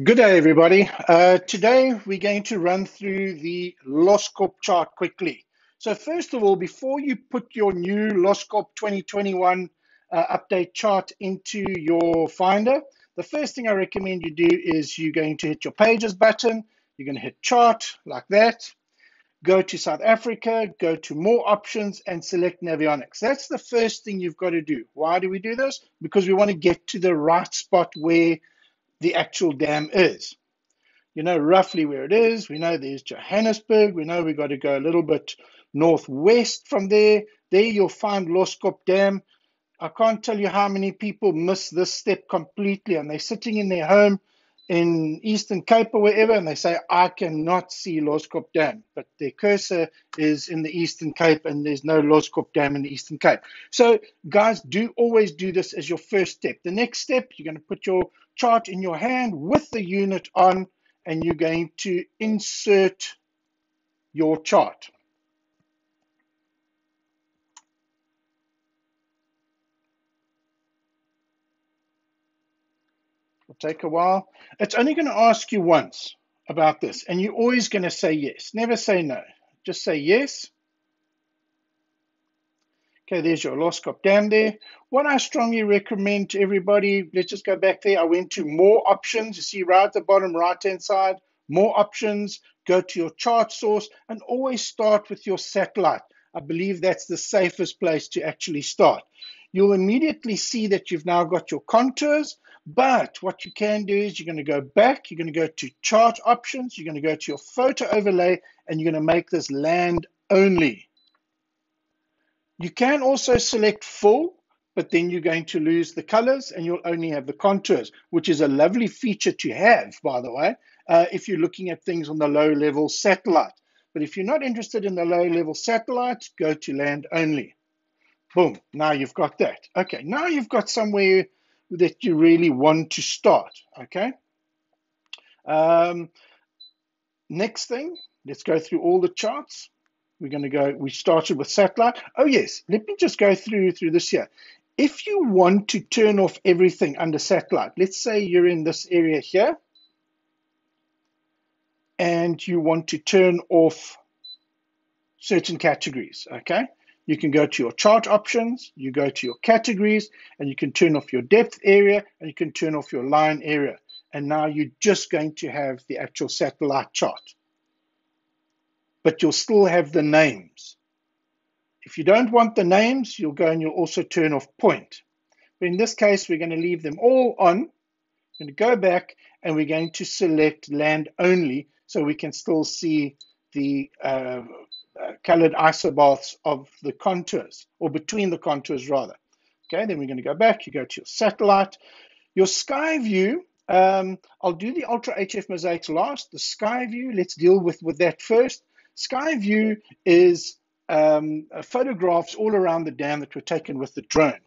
Good day, everybody. Today we're going to run through the Loskop chart quickly. So first of all, before you put your new Loskop 2021 update chart into your Finder, the first thing I recommend you do is you're going to hit your Pages button. You're going to hit Chart like that. Go to South Africa, go to More Options, and select Navionics. That's the first thing you've got to do. Why do we do this? Because we want to get to the right spot where the actual dam is. You know roughly where it is. We know there's Johannesburg. We know we've got to go a little bit northwest from there. There you'll find Loskop Dam. I can't tell you how many people miss this step completely, and they're sitting in their home in Eastern Cape or wherever, and they say, I cannot see Loskop Dam, but their cursor is in the Eastern Cape, and there's no Loskop Dam in the Eastern Cape. So guys, do always do this as your first step. The next step, you're going to put your chart in your hand with the unit on, and you're going to insert your chart. It'll take a while. It's only going to ask you once about this, and you're always going to say yes. Never say no. Just say yes. Okay, there's your Loskop Dam there. What I strongly recommend to everybody, let's just go back there. I went to More Options. You see right at the bottom right-hand side, More Options. Go to your chart source and always start with your satellite. I believe that's the safest place to actually start. You'll immediately see that you've now got your contours, but what you can do is you're going to go back, you're going to go to Chart Options, you're going to go to your Photo Overlay, and you're going to make this Land Only. You can also select Full, but then you're going to lose the colors and you'll only have the contours, which is a lovely feature to have, by the way, if you're looking at things on the low-level satellite. But if you're not interested in the low-level satellite, go to Land Only. Boom, now you've got that. Okay, now you've got somewhere that you really want to start, okay? Next thing, let's go through all the charts. We're going to go, we started with satellite. Oh yes, let me just go through this here. If you want to turn off everything under satellite, let's say you're in this area here, and you want to turn off certain categories, okay? You can go to your chart options, you go to your categories, and you can turn off your depth area, and you can turn off your line area. And now you're just going to have the actual satellite chart. But you'll still have the names. If you don't want the names, you'll go and you'll also turn off point. But in this case, we're going to leave them all on. We're going to go back and we're going to select Land Only so we can still see the colored isobaths of the contours, or between the contours rather. Okay, then we're going to go back. You go to your satellite. Your sky view, I'll do the Ultra HF mosaics last. The sky view, let's deal with that first. Sky view is photographs all around the dam that were taken with the drone.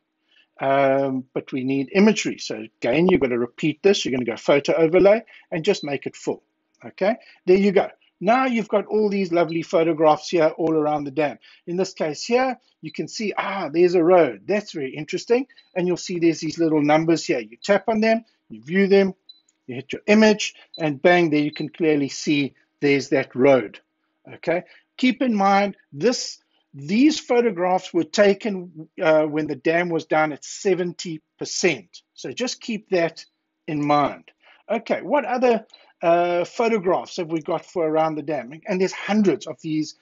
But we need imagery. So again, you've got to repeat this. You're going to go Photo Overlay and just make it full. Okay, there you go. Now you've got all these lovely photographs here all around the dam. In this case here, you can see, there's a road. That's very interesting. And you'll see there's these little numbers here. You tap on them, you view them, you hit your image, and bang, there you can clearly see there's that road. Okay, keep in mind these photographs were taken when the dam was down at 70%. So just keep that in mind. Okay, what other photographs have we got for around the dam? And there's hundreds of these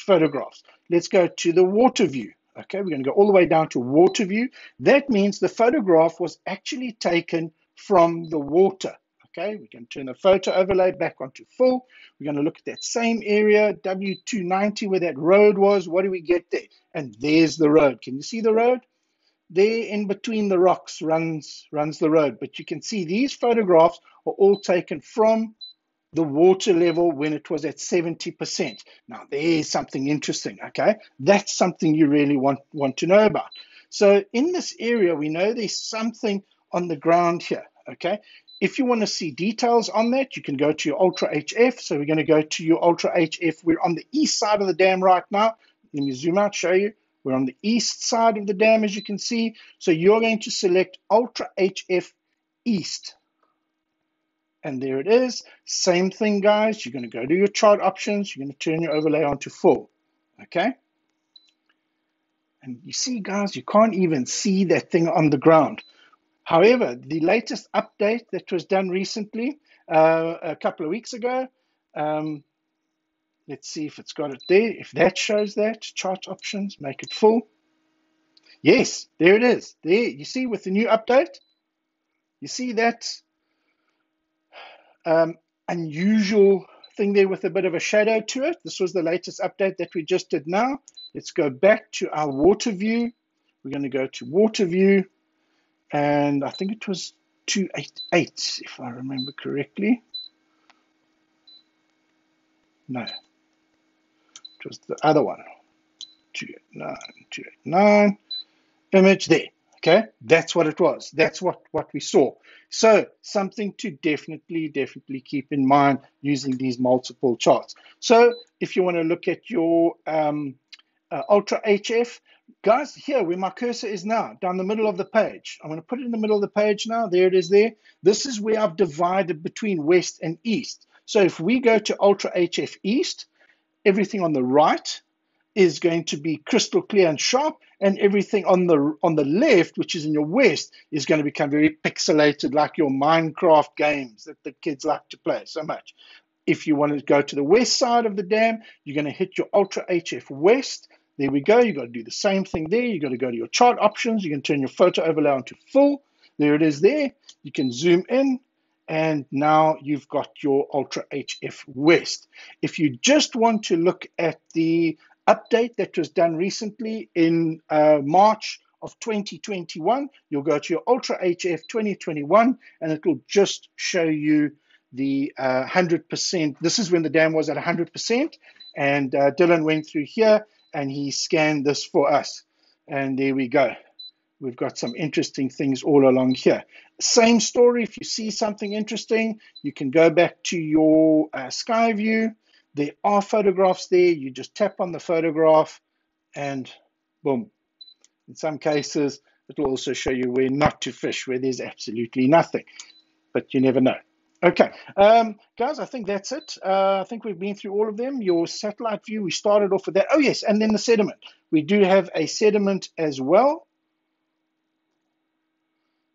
photographs. Let's go to the water view. Okay, we're going to go all the way down to water view. That means the photograph was actually taken from the water. Okay, we can turn the photo overlay back onto full. We're going to look at that same area, W290, where that road was. What do we get there? And there's the road. Can you see the road? There in between the rocks runs the road. But you can see these photographs are all taken from the water level when it was at 70%. Now, there's something interesting, okay? That's something you really want to know about. So in this area, we know there's something on the ground here, okay? If you want to see details on that, you can go to your Ultra HF. So we're going to go to your Ultra HF. We're on the east side of the dam right now. Let me zoom out, show you. We're on the east side of the dam, as you can see. So you're going to select Ultra HF East. And there it is. Same thing, guys. You're going to go to your chart options. You're going to turn your overlay on to full. Okay. And you see, guys, you can't even see that thing on the ground. However, the latest update that was done recently, a couple of weeks ago, let's see if it's got it there. If that shows that, chart options, make it full. Yes, there it is. There, you see with the new update, you see that unusual thing there with a bit of a shadow to it. This was the latest update that we just did now. Let's go back to our water view. We're going to go to water view, and I think it was 288, if I remember correctly. No, it was the other one. 289, 289. Image there. Okay, that's what it was. That's what we saw. So something to definitely keep in mind using these multiple charts. So if you want to look at your Ultra HF, guys, here where my cursor is now, down the middle of the page. I'm going to put it in the middle of the page now. There it is there. This is where I've divided between west and east. So if we go to Ultra HF East, everything on the right is going to be crystal clear and sharp, and everything on the left, which is in your west, is going to become very pixelated, like your Minecraft games that the kids like to play so much. If you want to go to the west side of the dam, you're going to hit your Ultra HF West. There we go. You've got to do the same thing there. You've got to go to your chart options. You can turn your photo overlay on to full. There it is there. You can zoom in, and now you've got your Ultra HF West. If you just want to look at the update that was done recently in March of 2021, you'll go to your Ultra HF 2021, and it will just show you the 100%. This is when the dam was at 100%, and Dylan went through here and he scanned this for us, and there we go. We've got some interesting things all along here. Same story. If you see something interesting, you can go back to your sky view. There are photographs there. You just tap on the photograph and boom. In some cases, it will also show you where not to fish, where there's absolutely nothing, but you never know. Okay, guys, I think that's it. I think we've been through all of them. Your satellite view, we started off with that. Oh, yes, and then the sediment. We do have a sediment as well.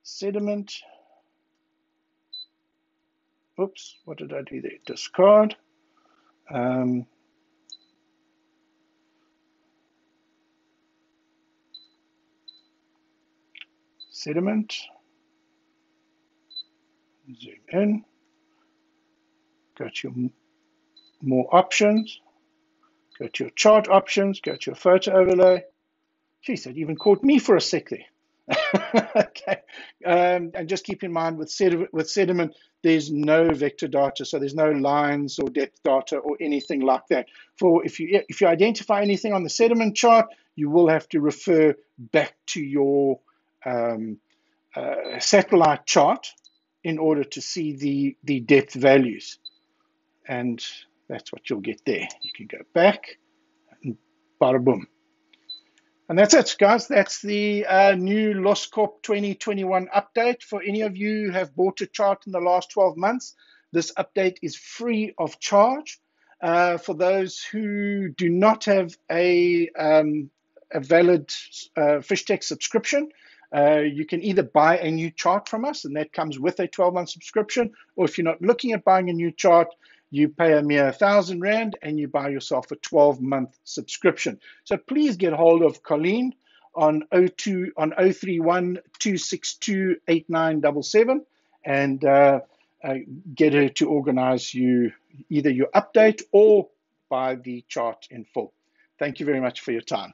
Sediment. Oops, what did I do there? Discard. Sediment. Zoom in. Go to your more options. Go to your chart options. Go to your photo overlay. Geez, that even caught me for a sec there. Okay, and just keep in mind with sediment, there's no vector data, so there's no lines or depth data or anything like that. For if you identify anything on the sediment chart, you will have to refer back to your satellite chart in order to see the depth values, and that's what you'll get there. You can go back and bada boom. And that's it, guys. That's the new Loskop 2021 update. For any of you who have bought a chart in the last 12 months, this update is free of charge. For those who do not have a valid FishTec subscription, you can either buy a new chart from us, and that comes with a 12-month subscription, or if you're not looking at buying a new chart, you pay a mere 1,000 Rand and you buy yourself a 12-month subscription. So please get hold of Colleen on 031 262 8977 and get her to organize you either your update or buy the chart in full. Thank you very much for your time.